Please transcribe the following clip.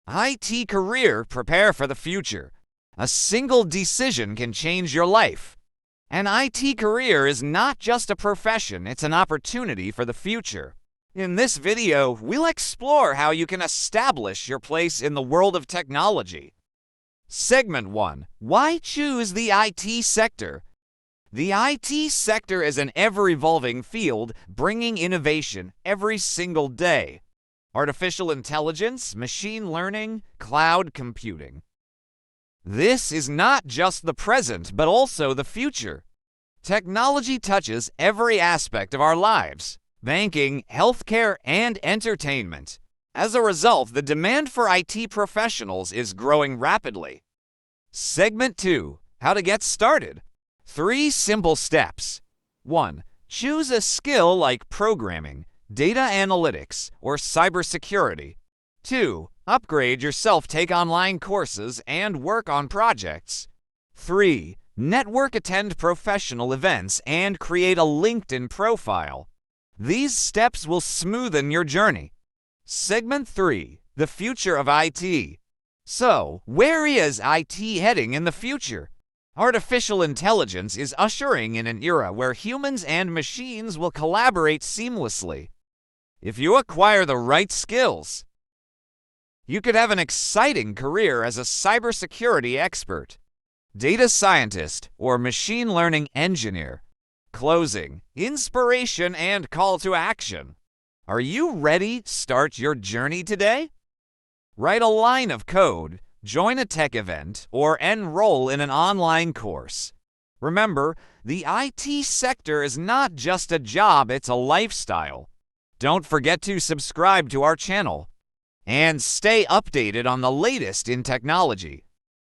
IT career, prepare for the future. A single decision can change your life. An IT career is not just a profession, it's an opportunity for the future. In this video, we'll explore how you can establish your place in the world of technology. Segment 1. Why choose the IT sector? The IT sector is an ever-evolving field, bringing innovation every single day. Artificial intelligence, machine learning, cloud computing. This is not just the present, but also the future. Technology touches every aspect of our lives: banking, healthcare, and entertainment. As a result, the demand for IT professionals is growing rapidly. Segment 2. How to get started. 3 simple steps. 1. Choose a skill like programming, data analytics, or cybersecurity. 2. Upgrade yourself, take online courses, and work on projects. 3. Network, attend professional events, and create a LinkedIn profile. These steps will smoothen your journey. Segment 3. The future of IT. So, where is IT heading in the future? Artificial intelligence is ushering in an era where humans and machines will collaborate seamlessly. If you acquire the right skills, you could have an exciting career as a cybersecurity expert, data scientist, or machine learning engineer. Closing, inspiration, and call to action. Are you ready to start your journey today? Write a line of code, join a tech event, or enroll in an online course. Remember, the IT sector is not just a job, it's a lifestyle. Don't forget to subscribe to our channel and stay updated on the latest in technology.